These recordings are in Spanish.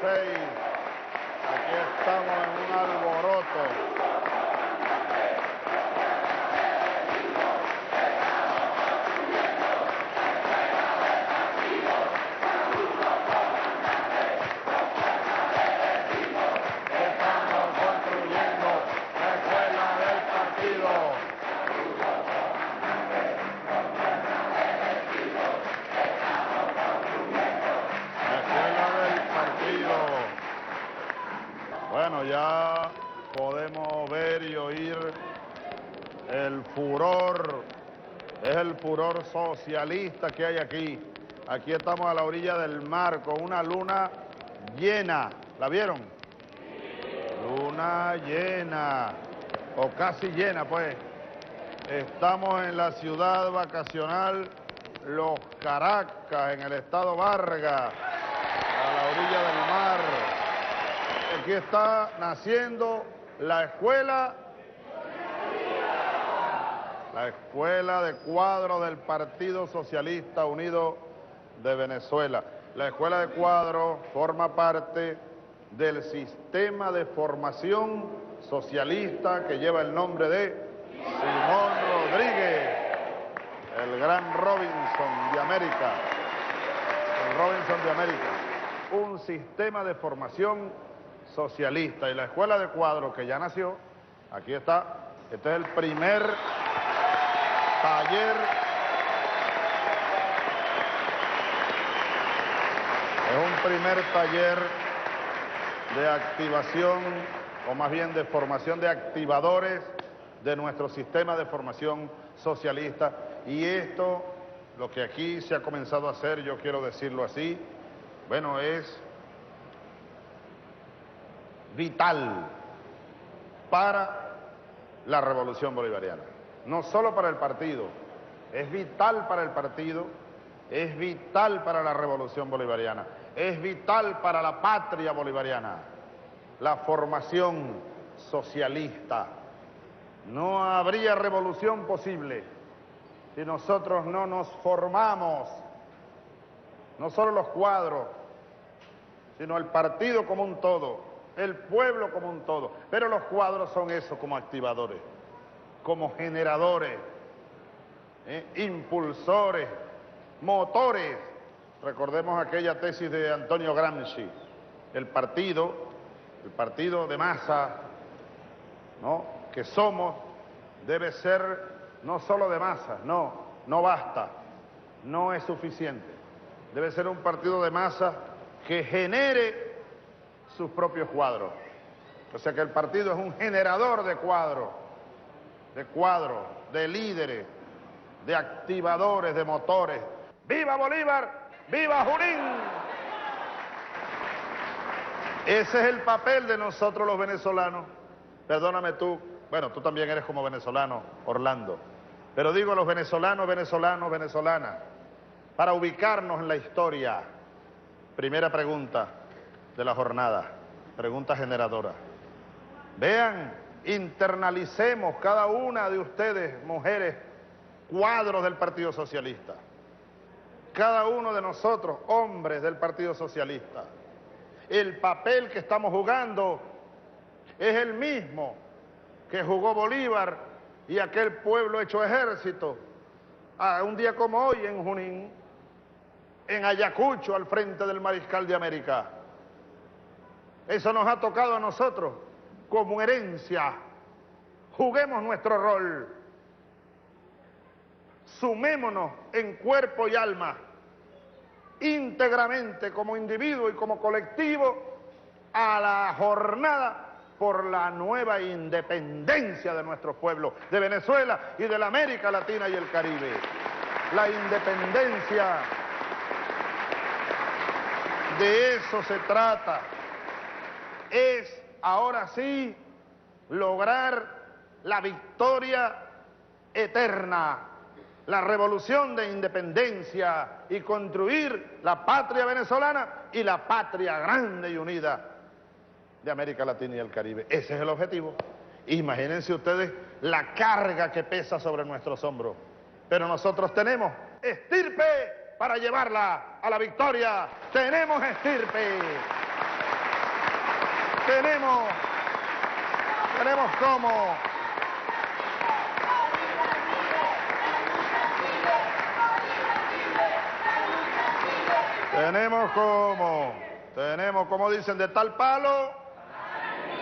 Aquí estamos en un alboroto. Estamos construyendo la escuela del partido. La escuela del partido. Bueno, ya podemos ver y oír el furor, es el furor socialista que hay aquí. Aquí estamos a la orilla del mar con una luna llena. ¿La vieron? Luna llena, o casi llena, pues. Estamos en la ciudad vacacional Los Caracas, en el estado Vargas, a la orilla del mar. Aquí está naciendo la escuela de cuadro del Partido Socialista Unido de Venezuela. La escuela de cuadro forma parte del sistema de formación socialista que lleva el nombre de Simón Rodríguez, el gran Robinson de América. El Robinson de América. Un sistema de formación socialista. Y la escuela de cuadro que ya nació, aquí está, este es el primer taller, es un primer taller de activación, o más bien de formación de activadores de nuestro sistema de formación socialista. Y esto, lo que aquí se ha comenzado a hacer, yo quiero decirlo así, bueno, es vital para la revolución bolivariana. No solo para el partido, es vital para el partido, es vital para la revolución bolivariana, es vital para la patria bolivariana, la formación socialista. No habría revolución posible si nosotros no nos formamos, no solo los cuadros, sino el partido como un todo, el pueblo como un todo. Pero los cuadros son eso, como activadores, como generadores, impulsores, motores. Recordemos aquella tesis de Antonio Gramsci, el partido de masa, ¿no?, que somos, debe ser no solo de masa, no basta, no es suficiente. Debe ser un partido de masa que genere sus propios cuadros. O sea que el partido es un generador de cuadros, de líderes, de activadores, de motores. ¡Viva Bolívar! ¡Viva Junín! Ese es el papel de nosotros los venezolanos. Perdóname tú, bueno, tú también eres como venezolano, Orlando. Pero digo los venezolanos, venezolanas, para ubicarnos en la historia. Primera pregunta de la jornada, pregunta generadora. Vean, internalicemos cada una de ustedes, mujeres, cuadros del Partido Socialista. Cada uno de nosotros, hombres del Partido Socialista. El papel que estamos jugando es el mismo que jugó Bolívar y aquel pueblo hecho ejército un día como hoy en Junín, en Ayacucho, al frente del Mariscal de América. Eso nos ha tocado a nosotros como herencia. Juguemos nuestro rol. Sumémonos en cuerpo y alma, íntegramente como individuo y como colectivo, a la jornada por la nueva independencia de nuestro pueblo, de Venezuela y de la América Latina y el Caribe. La independencia, de eso se trata. Es, ahora sí, lograr la victoria eterna, la revolución de independencia y construir la patria venezolana y la patria grande y unida de América Latina y el Caribe. Ese es el objetivo. Imagínense ustedes la carga que pesa sobre nuestros hombros. Pero nosotros tenemos estirpe para llevarla a la victoria. Tenemos estirpe. Tenemos cómo. Tenemos como dicen, de tal palo,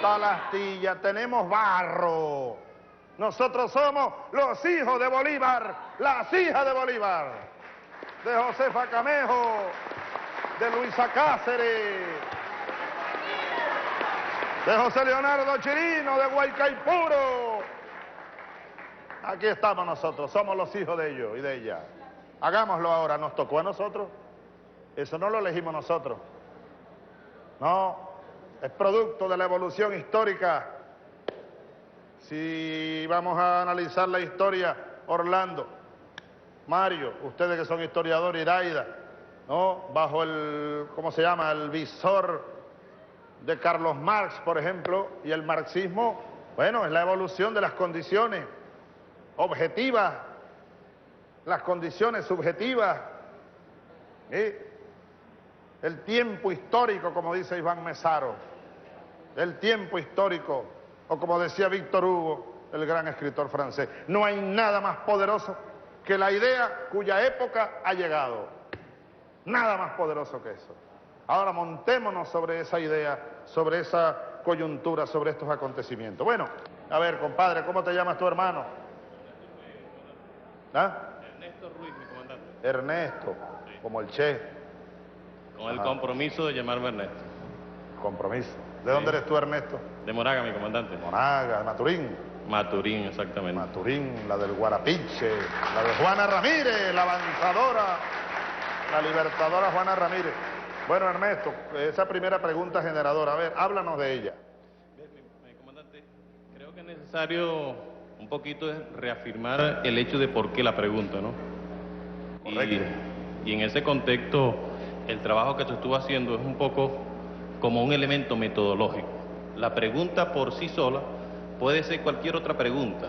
tal astilla. Tenemos barro. Nosotros somos los hijos de Bolívar, las hijas de Bolívar, de Josefa Camejo, de Luisa Cáceres, de José Leonardo Chirino, de Guaycaipuro. Aquí estamos nosotros, somos los hijos de ellos y de ella. Hagámoslo ahora, nos tocó a nosotros. Eso no lo elegimos nosotros. No, es producto de la evolución histórica. Si vamos a analizar la historia, Orlando, Mario, ustedes que son historiadores, Iraida, ¿no? Bajo el, ¿cómo se llama?, el visor de Carlos Marx, por ejemplo, y el marxismo, bueno, es la evolución de las condiciones objetivas, las condiciones subjetivas, ¿sí? El tiempo histórico, como dice Iván Mesaro, el tiempo histórico, o como decía Víctor Hugo, el gran escritor francés, no hay nada más poderoso que la idea cuya época ha llegado. Nada más poderoso que eso. Ahora montémonos sobre esa idea, sobre esa coyuntura, sobre estos acontecimientos. Bueno, a ver, compadre, ¿cómo te llamas tu hermano? ¿Ah? Ernesto Ruiz, mi comandante. Ernesto, Sí. como el Che. Con el compromiso de llamarme Ernesto. Compromiso. ¿De dónde eres tú, Ernesto? De Moraga, mi comandante. Monaga, Maturín. Maturín, exactamente. Maturín, la del Guarapiche, la de Juana Ramírez, la avanzadora, la libertadora Juana Ramírez. Bueno, Ernesto, esa primera pregunta generadora, a ver, háblanos de ella. Mi comandante, creo que es necesario un poquito reafirmar el hecho de por qué la pregunta, ¿no? Correcto. Y en ese contexto, el trabajo que se estuvo haciendo es un poco como un elemento metodológico. La pregunta por sí sola puede ser cualquier otra pregunta,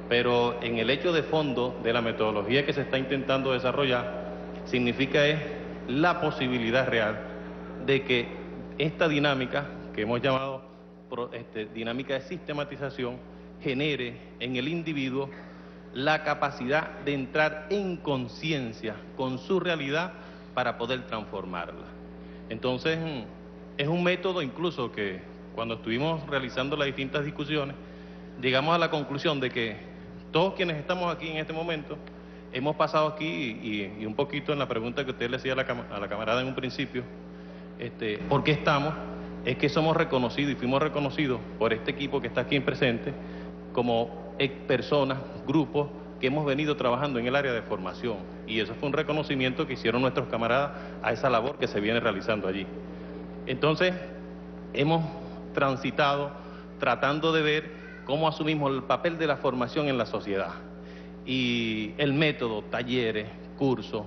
pero en el hecho de fondo de la metodología que se está intentando desarrollar, significa es la posibilidad real de que esta dinámica, que hemos llamado dinámica de sistematización, genere en el individuo la capacidad de entrar en conciencia con su realidad para poder transformarla. Entonces, es un método incluso que cuando estuvimos realizando las distintas discusiones, llegamos a la conclusión de que todos quienes estamos aquí en este momento, hemos pasado aquí y un poquito en la pregunta que usted le hacía a la camarada en un principio, ¿por qué estamos? Es que somos reconocidos y fuimos reconocidos por este equipo que está aquí presente como personas, grupos que hemos venido trabajando en el área de formación, y eso fue un reconocimiento que hicieron nuestros camaradas a esa labor que se viene realizando allí. Entonces, hemos transitado tratando de ver cómo asumimos el papel de la formación en la sociedad. Y el método, talleres, cursos,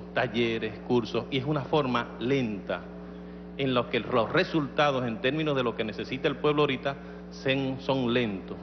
y es una forma lenta en lo que los resultados en términos de lo que necesita el pueblo ahorita son lentos.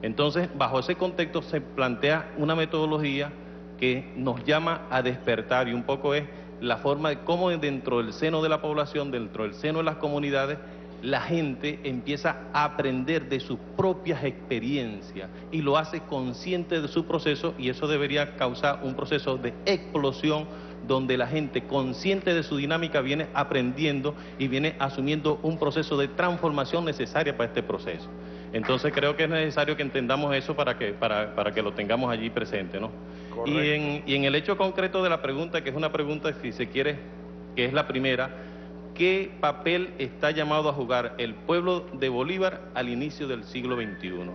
Entonces, bajo ese contexto se plantea una metodología que nos llama a despertar, y un poco es la forma de cómo dentro del seno de la población, dentro del seno de las comunidades, la gente empieza a aprender de sus propias experiencias y lo hace consciente de su proceso, y eso debería causar un proceso de explosión donde la gente consciente de su dinámica viene aprendiendo y viene asumiendo un proceso de transformación necesaria para este proceso. Entonces creo que es necesario que entendamos eso para que lo tengamos allí presente, ¿no? Y en el hecho concreto de la pregunta, que es una pregunta, si se quiere, que es la primera, ¿qué papel está llamado a jugar el pueblo de Bolívar al inicio del siglo XXI?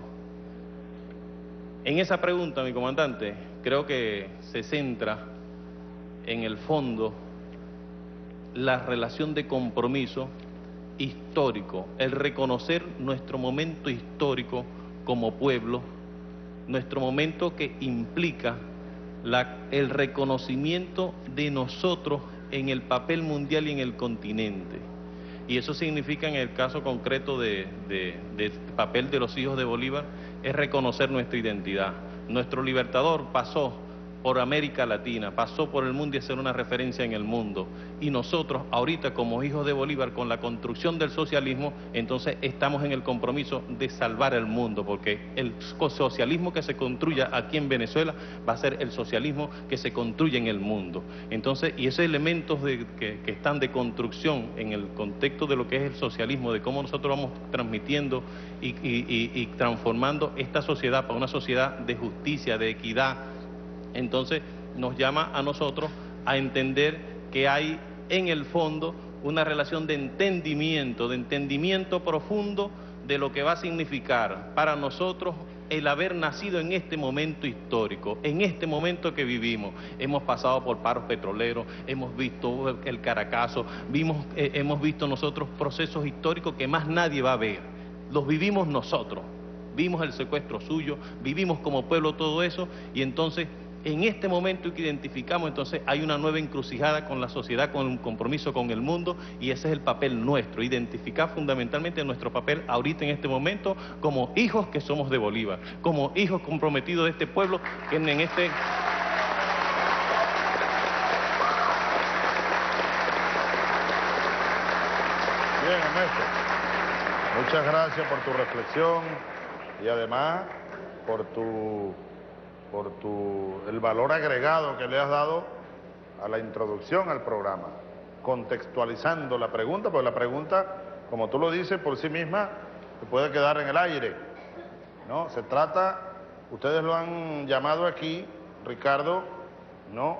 En esa pregunta, mi comandante, creo que se centra en el fondo la relación de compromiso histórico, el reconocer nuestro momento histórico como pueblo, nuestro momento que implica el reconocimiento de nosotros en el papel mundial y en el continente. Y eso significa, en el caso concreto del papel de los hijos de Bolívar, es reconocer nuestra identidad. Nuestro libertador pasó por América Latina, pasó por el mundo y a ser una referencia en el mundo. Y nosotros, ahorita como hijos de Bolívar, con la construcción del socialismo, entonces estamos en el compromiso de salvar el mundo, porque el socialismo que se construya aquí en Venezuela va a ser el socialismo que se construye en el mundo. Entonces, y esos elementos que están de construcción en el contexto de lo que es el socialismo, de cómo nosotros vamos transmitiendo y transformando esta sociedad para una sociedad de justicia, de equidad, entonces nos llama a nosotros a entender que hay en el fondo una relación de entendimiento profundo de lo que va a significar para nosotros el haber nacido en este momento histórico, en este momento que vivimos. Hemos pasado por paros petroleros, hemos visto el Caracazo, hemos visto nosotros procesos históricos que más nadie va a ver. Los vivimos nosotros, vimos el secuestro suyo, vivimos como pueblo todo eso, y entonces en este momento que identificamos, entonces hay una nueva encrucijada con la sociedad, con un compromiso con el mundo, y ese es el papel nuestro, identificar fundamentalmente nuestro papel ahorita en este momento como hijos que somos de Bolívar, como hijos comprometidos de este pueblo que en este... Bien, Ernesto, muchas gracias por tu reflexión y además por el valor agregado que le has dado a la introducción al programa, contextualizando la pregunta, porque la pregunta, como tú lo dices, por sí misma, se puede quedar en el aire, ¿no? Se trata, ustedes lo han llamado aquí, Ricardo, ¿no?,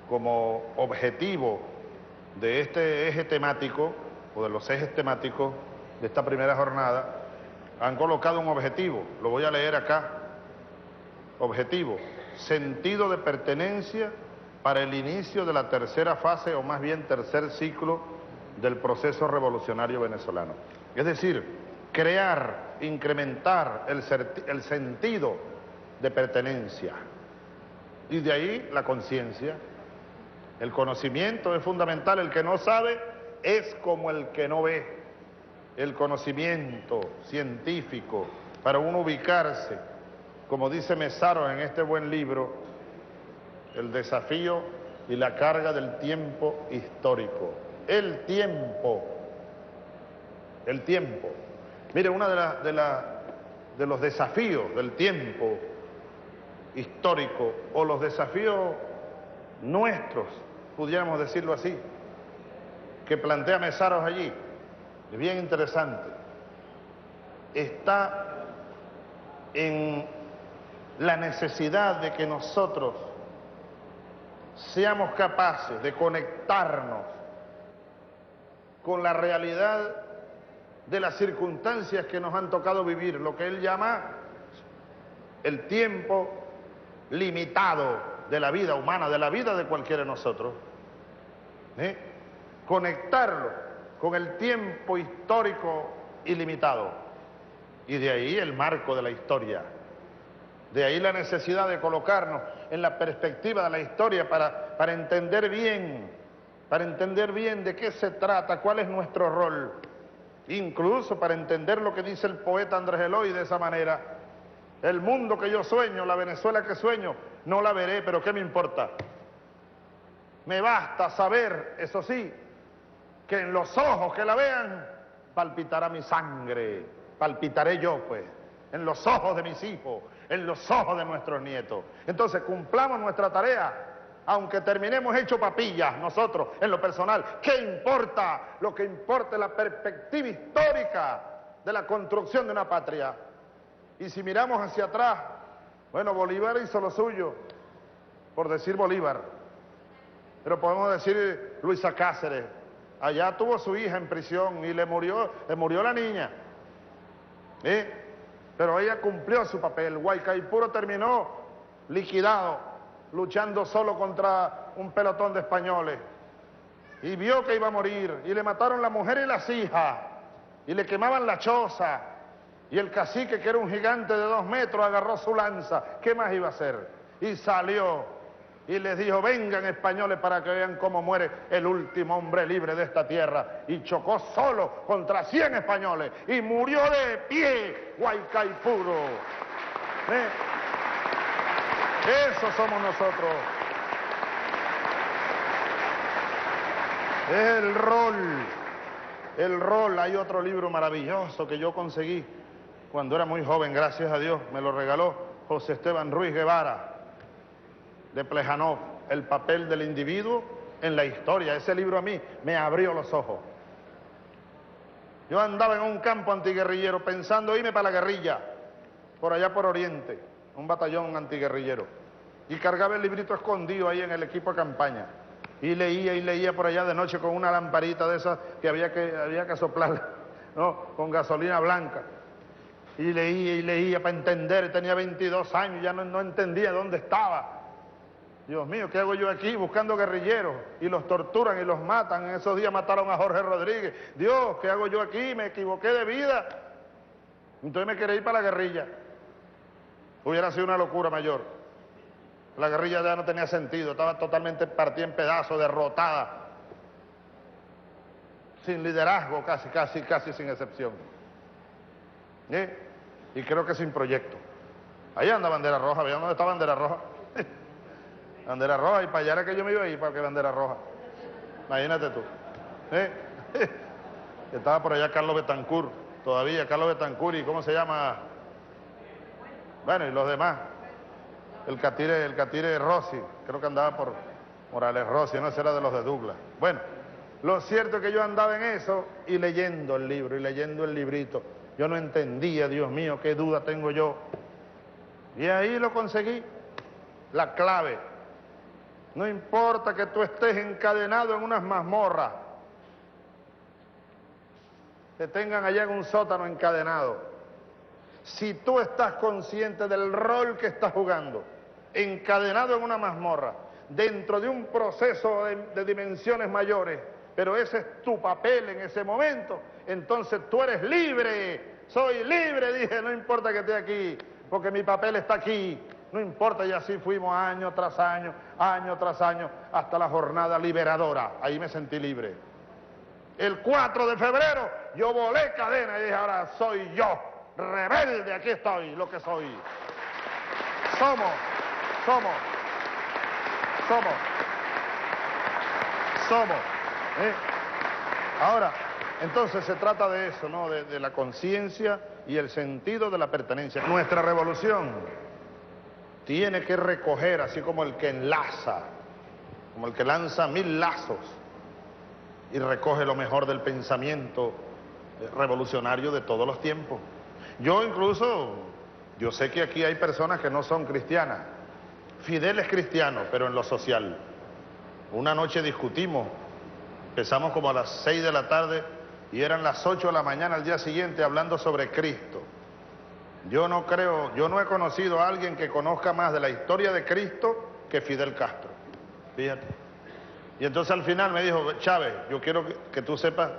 como objetivo de este eje temático, o de los ejes temáticos de esta primera jornada, han colocado un objetivo, lo voy a leer acá. Objetivo, sentido de pertenencia para el inicio de la tercera fase, o más bien tercer ciclo del proceso revolucionario venezolano. Es decir, crear, incrementar el sentido de pertenencia. Y de ahí la conciencia. El conocimiento es fundamental. El que no sabe es como el que no ve. El conocimiento científico para uno ubicarse, como dice Mesaro en este buen libro, El desafío y la carga del tiempo histórico. El tiempo. Mire, uno de los desafíos del tiempo histórico, o los desafíos nuestros, pudiéramos decirlo así, que plantea Mesaro allí, es bien interesante, está en la necesidad de que nosotros seamos capaces de conectarnos con la realidad de las circunstancias que nos han tocado vivir, lo que él llama el tiempo limitado de la vida humana, de la vida de cualquiera de nosotros, conectarlo con el tiempo histórico ilimitado, y de ahí el marco de la historia. De ahí la necesidad de colocarnos en la perspectiva de la historia para entender bien de qué se trata, cuál es nuestro rol, incluso para entender lo que dice el poeta Andrés Eloy de esa manera: el mundo que yo sueño, la Venezuela que sueño, no la veré, pero ¿qué me importa? Me basta saber, eso sí, que en los ojos que la vean palpitará mi sangre, palpitaré yo, pues, en los ojos de mis hijos, en los ojos de nuestros nietos. Entonces cumplamos nuestra tarea, aunque terminemos hecho papillas nosotros en lo personal. ¿Qué importa? Lo que importa es la perspectiva histórica de la construcción de una patria. Y si miramos hacia atrás, bueno, Bolívar hizo lo suyo, por decir Bolívar, pero podemos decir Luisa Cáceres, allá tuvo su hija en prisión y le murió la niña, pero ella cumplió su papel. Guaycaipuro terminó liquidado, luchando solo contra un pelotón de españoles, y vio que iba a morir, y le mataron la mujer y las hijas, y le quemaban la choza, y el cacique, que era un gigante de 2 metros, agarró su lanza. ¿Qué más iba a hacer? Y salió y les dijo: vengan, españoles, para que vean cómo muere el último hombre libre de esta tierra. Y chocó solo contra 100 españoles y murió de pie Guaycaipuro. Eso somos nosotros. Es el rol. El rol. Hay otro libro maravilloso que yo conseguí cuando era muy joven, gracias a Dios. Me lo regaló José Esteban Ruiz Guevara, de Plejanov. El papel del individuo en la historia. Ese libro a mí me abrió los ojos. Yo andaba en un campo antiguerrillero pensando irme para la guerrilla, por allá por Oriente, un batallón antiguerrillero. Y cargaba el librito escondido ahí en el equipo de campaña. Y leía por allá de noche con una lamparita de esas que había que soplar, ¿no? Con gasolina blanca. Y leía para entender. Tenía 22 años, ya no entendía dónde estaba. Dios mío, ¿qué hago yo aquí buscando guerrilleros? Y los torturan y los matan. En esos días mataron a Jorge Rodríguez. Dios, ¿qué hago yo aquí? Me equivoqué de vida. Entonces me quería ir para la guerrilla. Hubiera sido una locura mayor. La guerrilla ya no tenía sentido, estaba totalmente partida en pedazos, derrotada. Sin liderazgo, casi sin excepción. Y creo que sin proyecto. Ahí anda Bandera Roja, ¿vean dónde está Bandera Roja? Bandera Roja, y para allá era que yo me iba a ir, para que Bandera Roja. Imagínate tú. Estaba por allá Carlos Betancourt, todavía Carlos Betancourt, y ¿cómo se llama? Bueno, y los demás. El Catire Rossi, creo que andaba por Morales Rossi, no, ese era de los de Douglas. Bueno, lo cierto es que yo andaba en eso y leyendo el libro, y leyendo el librito. Yo no entendía, Dios mío, qué duda tengo yo. Y ahí lo conseguí, la clave. No importa que tú estés encadenado en unas mazmorras, te tengan allá en un sótano encadenado. Si tú estás consciente del rol que estás jugando, encadenado en una mazmorra, dentro de un proceso de dimensiones mayores, pero ese es tu papel en ese momento, entonces tú eres libre. Soy libre, dije, no importa que esté aquí, porque mi papel está aquí. No importa, y así fuimos año tras año, hasta la jornada liberadora. Ahí me sentí libre. El 4 de febrero yo volé cadena y dije, ahora soy yo, rebelde, aquí estoy, lo que soy. Somos. Ahora, entonces se trata de eso, ¿no? De la conciencia y el sentido de la pertenencia. Nuestra revolución tiene que recoger, así como el que enlaza, como el que lanza 1000 lazos y recoge lo mejor del pensamiento revolucionario de todos los tiempos. Yo sé que aquí hay personas que no son cristianas. Fidel es cristiano, pero en lo social. Una noche discutimos, empezamos como a las 6 de la tarde y eran las 8 de la mañana al día siguiente hablando sobre Cristo. Yo no he conocido a alguien que conozca más de la historia de Cristo que Fidel Castro. Fíjate. Y entonces al final me dijo, Chávez, yo quiero que tú sepas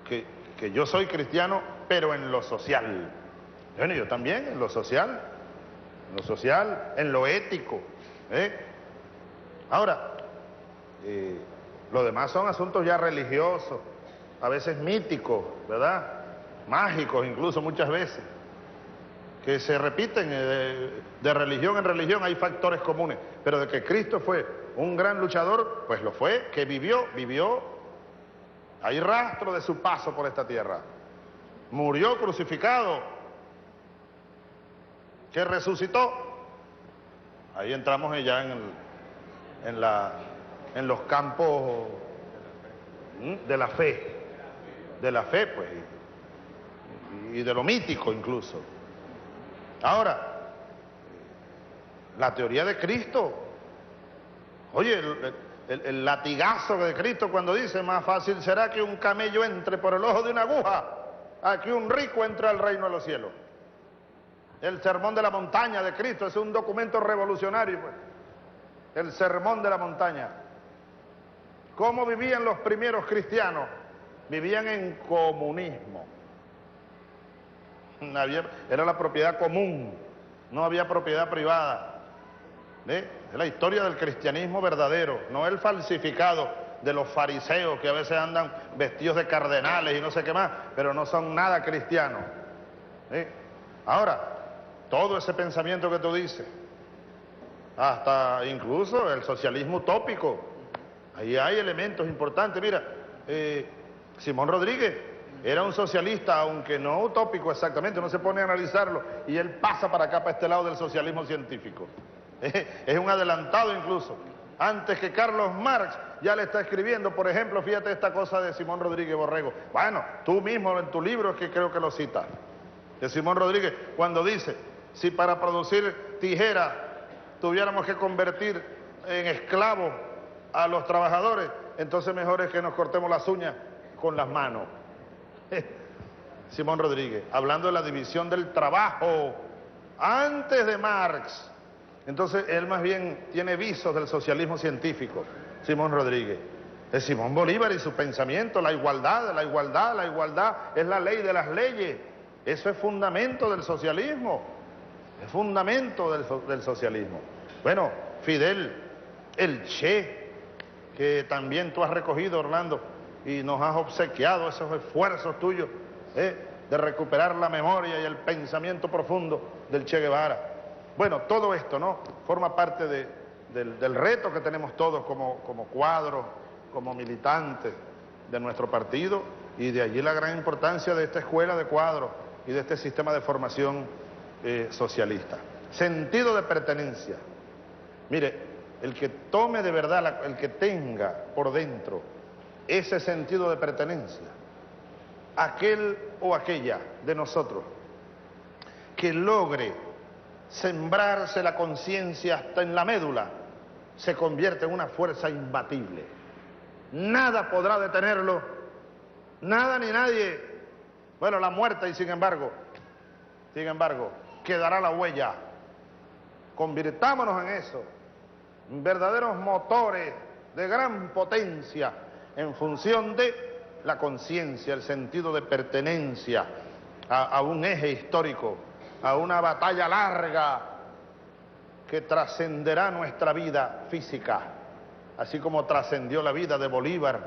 que yo soy cristiano, pero en lo social. Bueno, yo también, en lo social, en lo ético. Ahora, lo demás son asuntos ya religiosos, a veces míticos, ¿verdad? Mágicos incluso muchas veces, que se repiten de religión en religión, hay factores comunes, pero de que Cristo fue un gran luchador, pues lo fue, que vivió, hay rastro de su paso por esta tierra, murió crucificado, que resucitó. Ahí entramos ya en los campos de la fe, pues, y de lo mítico incluso. Ahora, la teoría de Cristo, oye, el latigazo de Cristo cuando dice, más fácil será que un camello entre por el ojo de una aguja a que un rico entre al reino de los cielos. El sermón de la montaña de Cristo es un documento revolucionario, pues. El sermón de la montaña. ¿Cómo vivían los primeros cristianos? Vivían en comunismo. Era la propiedad común, no había propiedad privada. Es la historia del cristianismo verdadero, no el falsificado de los fariseos que a veces andan vestidos de cardenales y no sé qué más, pero no son nada cristianos. Ahora, todo ese pensamiento que tú dices, hasta incluso el socialismo utópico. Ahí hay elementos importantes. Mira, Simón Rodríguez era un socialista, aunque no utópico exactamente, no se pone a analizarlo, y él pasa para acá, para este lado del socialismo científico. Es un adelantado incluso. Antes que Carlos Marx ya le está escribiendo, por ejemplo, fíjate esta cosa de Simón Rodríguez Borrego. Bueno, tú mismo en tu libro es que creo que lo citas, de Simón Rodríguez, cuando dice, si para producir tijeras tuviéramos que convertir en esclavos a los trabajadores, entonces mejor es que nos cortemos las uñas con las manos. Simón Rodríguez, hablando de la división del trabajo, antes de Marx. Entonces, él más bien tiene visos del socialismo científico, Simón Rodríguez. Es Simón Bolívar y su pensamiento, la igualdad es la ley de las leyes. Eso es fundamento del socialismo, es fundamento del socialismo. Bueno, Fidel, el Che, que también tú has recogido, Orlando, y nos has obsequiado esos esfuerzos tuyos de recuperar la memoria y el pensamiento profundo del Che Guevara. Bueno, todo esto, ¿no?, forma parte del reto que tenemos todos como cuadros, como militantes de nuestro partido, y de allí la gran importancia de esta escuela de cuadros y de este sistema de formación socialista. Sentido de pertenencia. Mire, el que tome de verdad, el que tenga por dentro ese sentido de pertenencia, aquel o aquella de nosotros que logre sembrarse la conciencia hasta en la médula, se convierte en una fuerza imbatible. Nada podrá detenerlo, nada ni nadie. Bueno, la muerte, y sin embargo, quedará la huella. Convirtámonos en eso, en verdaderos motores de gran potencia en función de la conciencia, el sentido de pertenencia a un eje histórico, a una batalla larga que trascenderá nuestra vida física, así como trascendió la vida de Bolívar,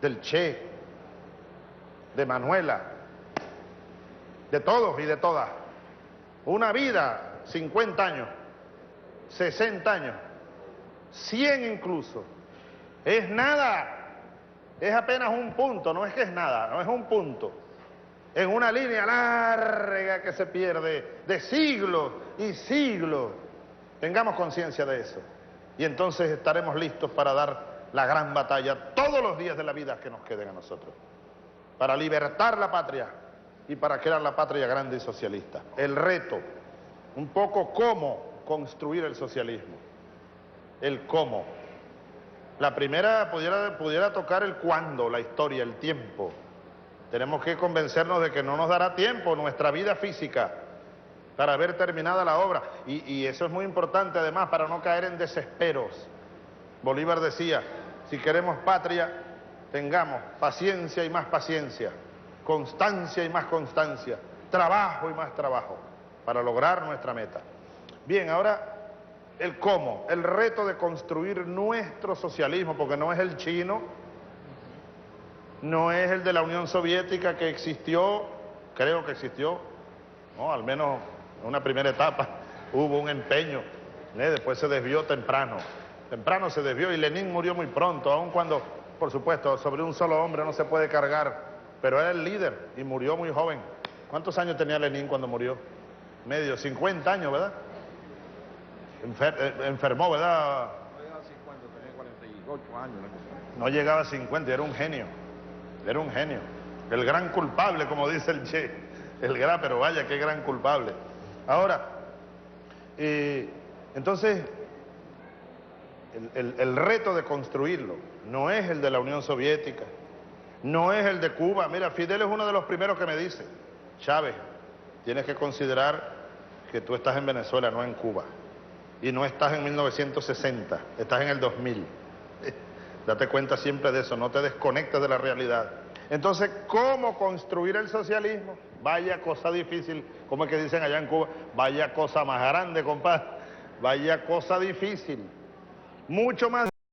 del Che, de Manuela, de todos y de todas. Una vida, 50 años, 60 años, 100 incluso, es nada, es apenas un punto, no es que es nada, no es un punto, en una línea larga que se pierde de siglos y siglos. Tengamos conciencia de eso, y entonces estaremos listos para dar la gran batalla todos los días de la vida que nos queden a nosotros, para libertar la patria y para crear la patria grande y socialista. El reto, un poco cómo construir el socialismo, el cómo. La primera pudiera tocar el cuándo, la historia, el tiempo. Tenemos que convencernos de que no nos dará tiempo nuestra vida física para ver terminada la obra. Y eso es muy importante además para no caer en desesperos. Bolívar decía, si queremos patria, tengamos paciencia y más paciencia, constancia y más constancia, trabajo y más trabajo, para lograr nuestra meta. Bien, ahora el cómo, el reto de construir nuestro socialismo, porque no es el chino, no es el de la Unión Soviética que existió, creo que existió, no, al menos en una primera etapa hubo un empeño, después se desvió temprano se desvió, y Lenin murió muy pronto, aun cuando, por supuesto, sobre un solo hombre no se puede cargar, pero era el líder y murió muy joven. ¿Cuántos años tenía Lenin cuando murió? 50 años, ¿verdad? Enfermó, ¿verdad? No llegaba a 50, tenía 48 años. No llegaba a 50, era un genio. Era un genio. El gran culpable, como dice el Che. Pero vaya, qué gran culpable. Ahora, entonces, el reto de construirlo no es el de la Unión Soviética, no es el de Cuba. Mira, Fidel es uno de los primeros que me dice, Chávez, tienes que considerar que tú estás en Venezuela, no en Cuba. Y no estás en 1960, estás en el 2000. Date cuenta siempre de eso, no te desconectes de la realidad. Entonces, ¿cómo construir el socialismo? Vaya cosa difícil, como es que dicen allá en Cuba, vaya cosa más grande, compadre. Vaya cosa difícil, mucho más